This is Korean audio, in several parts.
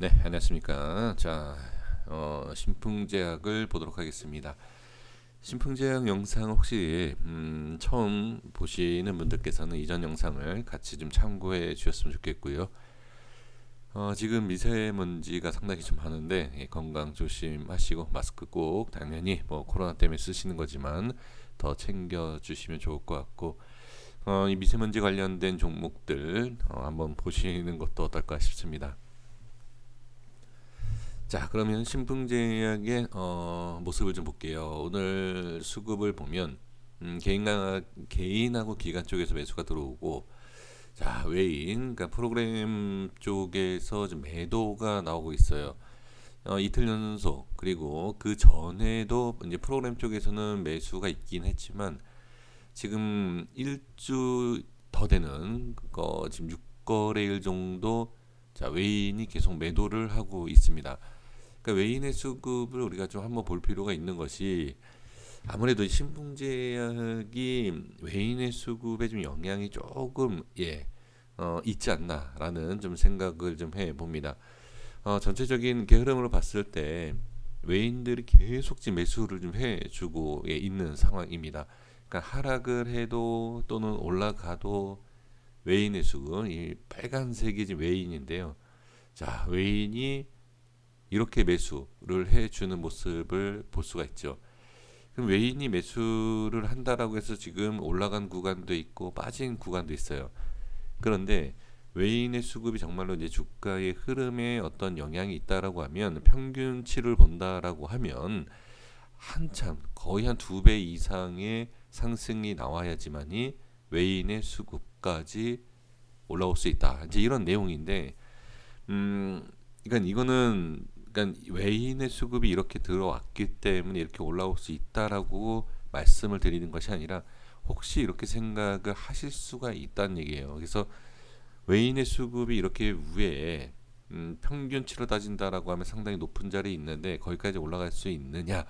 네, 안녕하십니까. 자, 신풍제약을 보도록 하겠습니다. 신풍제약 영상 혹시 처음 보시는 분들께서는 이전 영상을 같이 좀 참고해 주셨으면 좋겠고요. 지금 미세먼지가 상당히 좀 많은데 건강 조심하시고 마스크 꼭 당연히 뭐 코로나 때문에 쓰시는 거지만 더 챙겨 주시면 좋을 것 같고 이 미세먼지 관련된 종목들 한번 보시는 것도 어떨까 싶습니다. 자, 그러면 신풍제약의 모습을 좀 볼게요. 오늘 수급을 보면 개인하고 기관 쪽에서 매수가 들어오고, 자, 외인, 그러니까 프로그램 쪽에서 좀 매도가 나오고 있어요. 이틀 연속, 그리고 그 전에도 이제 프로그램 쪽에서는 매수가 있긴 했지만 지금 일주 더 되는 지금 6거래일 정도, 자, 외인이 계속 매도를 하고 있습니다. 그러니까 외인의 수급을 우리가 좀 한번 볼 필요가 있는 것이, 아무래도 신풍제약이 외인의 수급에 좀 영향이 조금 있지 않나라는 좀 생각을 좀 해봅니다. 전체적인 흐름으로 봤을 때 외인들이 계속 지금 매수를 좀 해주고 있는 상황입니다. 그러니까 하락을 해도 또는 올라가도 외인의 수급, 이 빨간색이 지금 외인인데요. 자, 외인이 이렇게 매수를 해주는 모습을 볼 수가 있죠. 그럼 외인이 매수를 한다라고 해서 지금 올라간 구간도 있고 빠진 구간도 있어요. 그런데 외인의 수급이 정말로 이제 주가의 흐름에 어떤 영향이 있다라고 하면, 평균치를 본다라고 하면 한참 거의 한 2배 이상의 상승이 나와야지만이 외인의 수급까지 올라올 수 있다. 이제 이런 내용인데, 그러니까 이거는, 그러니까 외인의 수급이 이렇게 들어왔기 때문에 이렇게 올라올 수 있다라고 말씀을 드리는 것이 아니라, 혹시 이렇게 생각을 하실 수가 있다는 얘기예요. 그래서 외인의 수급이 이렇게 위에 평균치로 따진다라고 하면 상당히 높은 자리에 있는데 거기까지 올라갈 수 있느냐?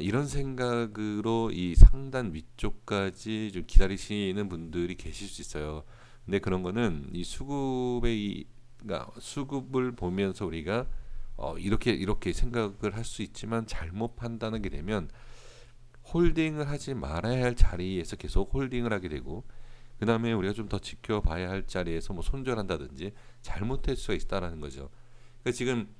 이런 생각으로 이 상단 위쪽까지 좀 기다리시는 분들이 계실 수 있어요. 근데 그런 거는 이 수급의, 그러니까 수급을 보면서 우리가 이렇게 생각을 할 수 있지만, 잘못 판단하게 되면 홀딩을 하지 말아야 할 자리에서 계속 홀딩을 하게 되고, 그 다음에 우리가 좀 더 지켜봐야 할 자리에서 뭐 손절한다든지 잘못할 수가 있다라는 거죠. 그러니까 지금,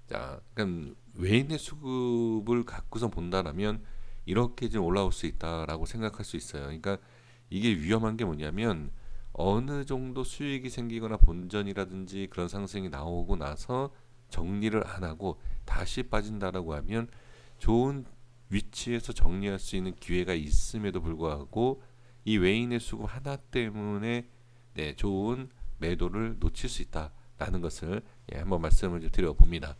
자, 그러니까 외인의 수급을 갖고서 본다라면 이렇게 좀 올라올 수 있다라고 생각할 수 있어요. 그러니까 이게 위험한 게 뭐냐면, 어느 정도 수익이 생기거나 본전이라든지 그런 상승이 나오고 나서 정리를 안 하고 다시 빠진다라고 하면, 좋은 위치에서 정리할 수 있는 기회가 있음에도 불구하고 이 외인의 수급 하나 때문에 좋은 매도를 놓칠 수 있다라는 것을 한번 말씀을 좀 드려봅니다.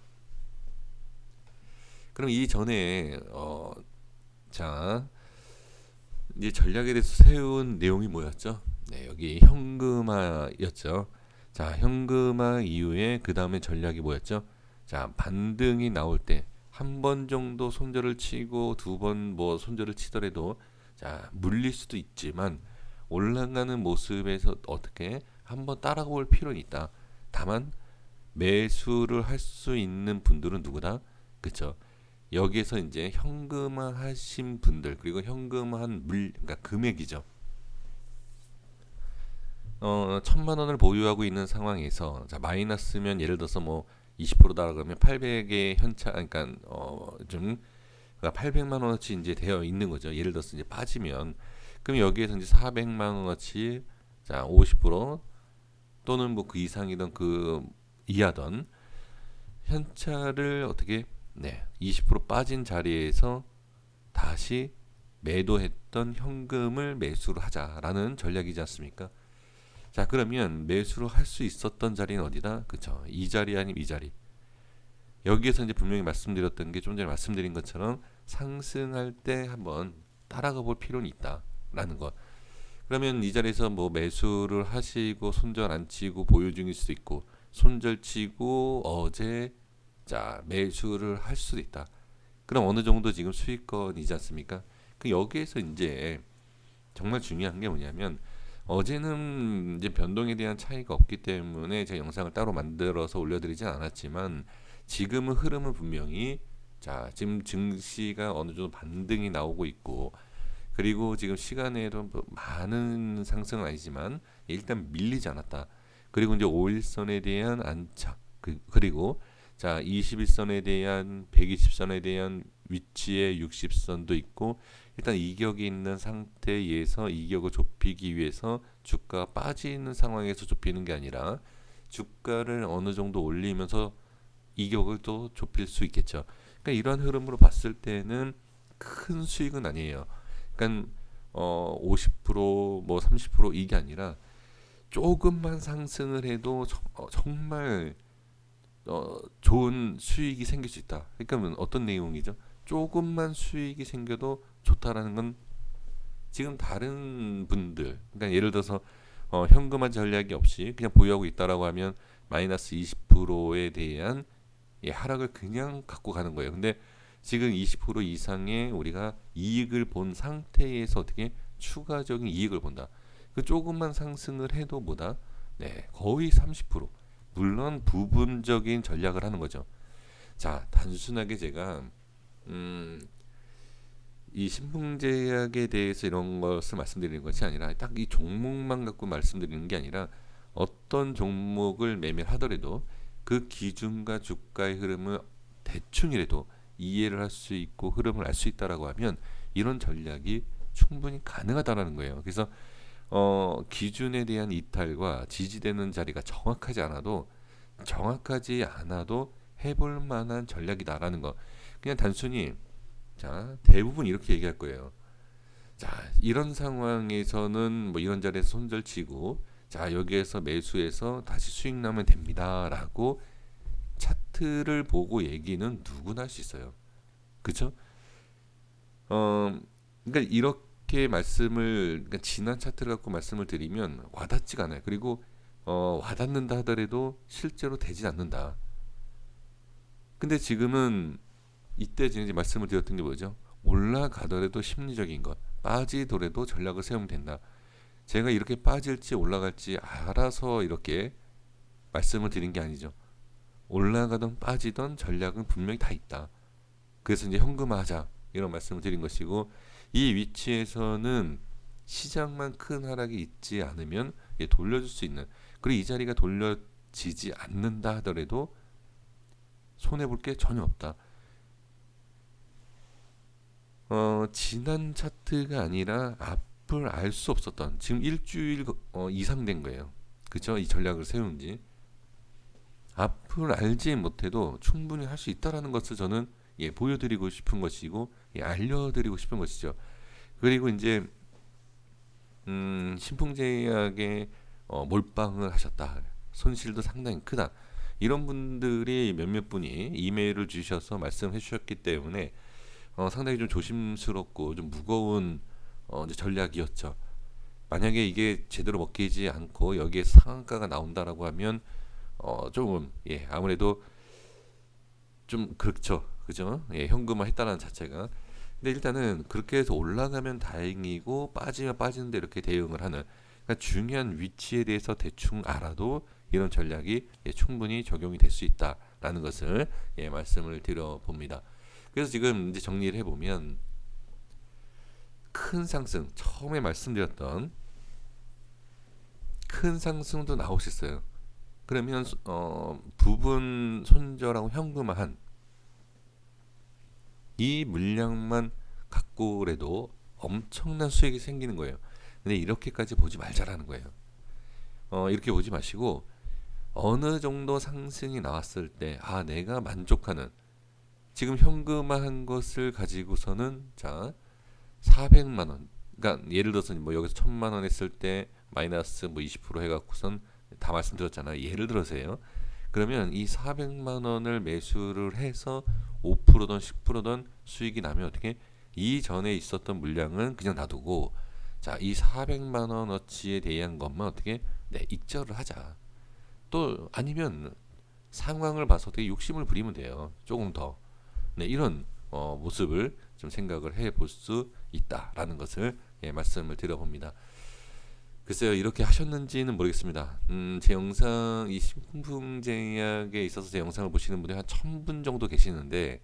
그럼 이 전에 자, 이제 전략에 대해서 세운 내용이 뭐였죠? 네, 여기 현금화였죠. 자, 현금화 이후에 그 다음에 전략이 뭐였죠? 자, 반등이 나올 때 한 번 정도 손절을 치고 두 번 뭐 손절을 치더라도, 자, 물릴 수도 있지만 올라가는 모습에서 어떻게 한번 따라가 볼 필요는 있다. 다만 매수를 할 수 있는 분들은 누구다? 그쵸? 여기에서 이제 현금화 하신 분들, 그리고 현금화한 그러니까 금액이죠. 1,000만 원을 보유하고 있는 상황에서, 자, 마이너스면 예를 들어서 뭐 20%다 그러면 800의 현차, 그러니까 좀, 그러니까 800만 원어치 이제 되어 있는 거죠. 예를 들어서 이제 빠지면, 그럼 여기에서 이제 400만 원어치, 자, 50% 또는 뭐 그 이상이던 그 이하던 현찰을 어떻게, 20% 빠진 자리에서 다시 매도했던 현금을 매수를 하자라는 전략이지 않습니까? 자, 그러면 매수를 할 수 있었던 자리는 어디다? 그쵸? 이 자리 아니면 이 자리. 여기에서 이제 분명히 말씀드렸던 게, 좀 전에 말씀드린 것처럼 상승할 때 한번 따라가 볼 필요는 있다라는 것. 그러면 이 자리에서 뭐 매수를 하시고 손절 안 치고 보유 중일 수도 있고, 손절 치고 어제, 자, 매수를 할 수도 있다. 그럼 어느 정도 지금 수익권이지 않습니까? 그 여기에서 이제 정말 중요한 게 뭐냐면, 어제는 이제 변동에 대한 차이가 없기 때문에 제가 영상을 따로 만들어서 올려드리진 않았지만 지금은 흐름은 분명히 자 지금 증시가 어느 정도 반등이 나오고 있고 그리고 지금 시간에도 뭐 많은 상승은 아니지만 일단 밀리지 않았다. 그리고 이제 5일선에 대한 안착 그리고 자 21선에 대한 120선에 대한 위치의 60선도 있고 일단 이격이 있는 상태에서 이격을 좁히기 위해서 주가가 빠지는 상황에서 좁히는 게 아니라 주가를 어느 정도 올리면서 이격을 또 좁힐 수 있겠죠. 그러니까 이런 흐름으로 봤을 때는 큰 수익은 아니에요. 그러니까 50%뭐 30% 이게 아니라 조금만 상승을 해도 정말 좋은 수익이 생길 수 있다. 그러니까 어떤 내용이죠? 조금만 수익이 생겨도 좋다라는 건 지금 다른 분들, 그러니까 예를 들어서 현금화 전략이 없이 그냥 보유하고 있다라고 하면 마이너스 20%에 대한 하락을 그냥 갖고 가는 거예요. 근데 지금 20% 이상의 우리가 이익을 본 상태에서 어떻게 추가적인 이익을 본다. 그 조금만 상승을 해도 뭐다? 네, 거의 30%. 물론 부분적인 전략을 하는 거죠. 자, 단순하게 제가 이 신풍제약에 대해서 이런 것을 말씀드리는 것이 아니라 딱 이 종목만 갖고 말씀드리는 게 아니라 어떤 종목을 매매하더라도 그 기준과 주가의 흐름을 대충이라도 이해를 할 수 있고 흐름을 알 수 있다라고 하면 이런 전략이 충분히 가능하다라는 거예요. 그래서 기준에 대한 이탈과 지지되는 자리가 정확하지 않아도 해볼 만한 전략이다라는 거. 그냥 단순히 자 대부분 이렇게 얘기할 거예요. 자 이런 상황에서는 뭐 이런 자리에서 손절치고 자 여기에서 매수해서 다시 수익 나면 됩니다라고 차트를 보고 얘기는 누구나 할 수 있어요. 그쵸? 그러니까 이렇게 말씀을 그러니까 지난 차트를 갖고 말씀을 드리면 와닿지가 않아요. 그리고 와닿는다 하더라도 실제로 되지 않는다. 근데 지금은 이때 이제 말씀을 드렸던 게 뭐죠? 올라가더라도 심리적인 것, 빠지더라도 전략을 세우면 된다. 제가 이렇게 빠질지 올라갈지 알아서 이렇게 말씀을 드린 게 아니죠. 올라가든 빠지든 전략은 분명히 다 있다. 그래서 이제 현금화하자 이런 말씀을 드린 것이고 이 위치에서는 시장만 큰 하락이 있지 않으면 돌려줄 수 있는 그리고 이 자리가 돌려지지 않는다 하더라도 손해볼 게 전혀 없다. 지난 차트가 아니라 앞을 알 수 없었던 지금 일주일 이상 된 거예요. 그죠? 이 전략을 세운 지 앞을 알지 못해도 충분히 할 수 있다라는 것을 저는 보여드리고 싶은 것이고 알려드리고 싶은 것이죠. 그리고 이제 신풍제약에 몰빵을 하셨다. 손실도 상당히 크다. 이런 분들이 몇몇 분이 이메일을 주셔서 말씀해 주셨기 때문에 상당히 좀 조심스럽고 좀 무거운 이제 전략이었죠. 만약에 이게 제대로 먹히지 않고 여기에 상한가가 나온다라고 하면 조금 아무래도 좀 그렇죠. 그죠? 현금화 했다는 자체가. 근데 일단은 그렇게 해서 올라가면 다행이고 빠지면 빠지는데 이렇게 대응을 하는 그러니까 중요한 위치에 대해서 대충 알아도 이런 전략이 충분히 적용이 될 수 있다라는 것을 말씀을 드려봅니다. 그래서 지금 이제 정리를 해보면 큰 상승 처음에 말씀드렸던 큰 상승도 나올 수 있어요. 그러면 부분 손절하고 현금화한 이 물량만 갖고라도 엄청난 수익이 생기는 거예요. 근데 이렇게까지 보지 말자라는 거예요. 이렇게 보지 마시고 어느 정도 상승이 나왔을 때 내가 만족하는 지금 현금화한 것을 가지고서는 자 400만 원 그러니까 예를 들어서 뭐 여기서 1000만 원 했을 때 마이너스 뭐 20% 해갖고선 다 말씀드렸잖아요. 예를 들어서요. 그러면 이 400만 원을 매수를 해서 5%든 10%든 수익이 나면 어떻게 이전에 있었던 물량은 그냥 놔두고 자, 이 400만 원어치에 대한 것만 어떻게 익절을 하자. 또 아니면 상황을 봐서 어떻게 욕심을 부리면 돼요. 조금 더. 이런 모습을 좀 생각을 해 볼 수 있다라는 것을 말씀을 드려봅니다. 글쎄요, 이렇게 하셨는지는 모르겠습니다. 제 영상 이 신풍제약에 있어서 제 영상을 보시는 분이 한 1000분 정도 계시는데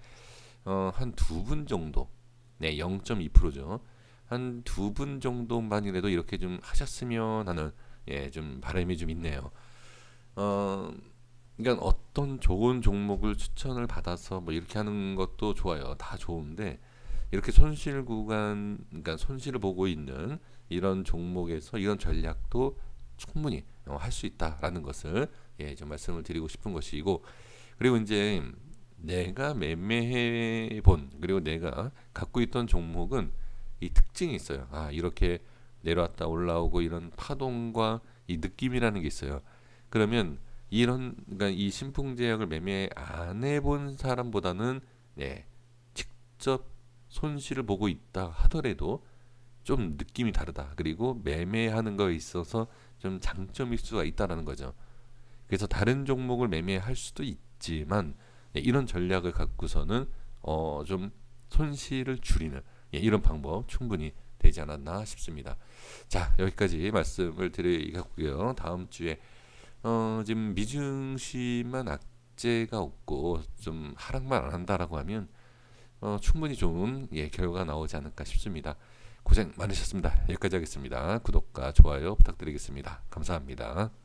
한 두 분 정도, 네, 0.2%죠. 한 두 분 정도만이라도 이렇게 좀 하셨으면 하는 좀 바람이 좀 있네요. 어, 그러니까 어떤 좋은 종목을 추천을 받아서 뭐 이렇게 하는 것도 좋아요. 다 좋은데 이렇게 손실 구간, 그러니까 손실을 보고 있는 이런 종목에서 이런 전략도 충분히 할 수 있다라는 것을 좀 말씀을 드리고 싶은 것이고, 그리고 이제 내가 매매해 본 그리고 내가 갖고 있던 종목은 이 특징이 있어요. 아, 이렇게 내려왔다 올라오고 이런 파동과 이 느낌이라는 게 있어요. 그러면 이런, 그러니까 이 신풍제약을 매매 안 해본 사람보다는 직접 손실을 보고 있다 하더라도 좀 느낌이 다르다. 그리고 매매하는 거에 있어서 좀 장점일 수가 있다라는 거죠. 그래서 다른 종목을 매매할 수도 있지만 이런 전략을 갖고서는 좀 손실을 줄이는 이런 방법 충분히 되지 않았나 싶습니다. 자, 여기까지 말씀을 드리겠고요. 다음 주에 지금 미증시만 악재가 없고 좀 하락만 안 한다라고 하면 충분히 좋은 결과가 나오지 않을까 싶습니다. 고생 많으셨습니다. 여기까지 하겠습니다. 구독과 좋아요 부탁드리겠습니다. 감사합니다.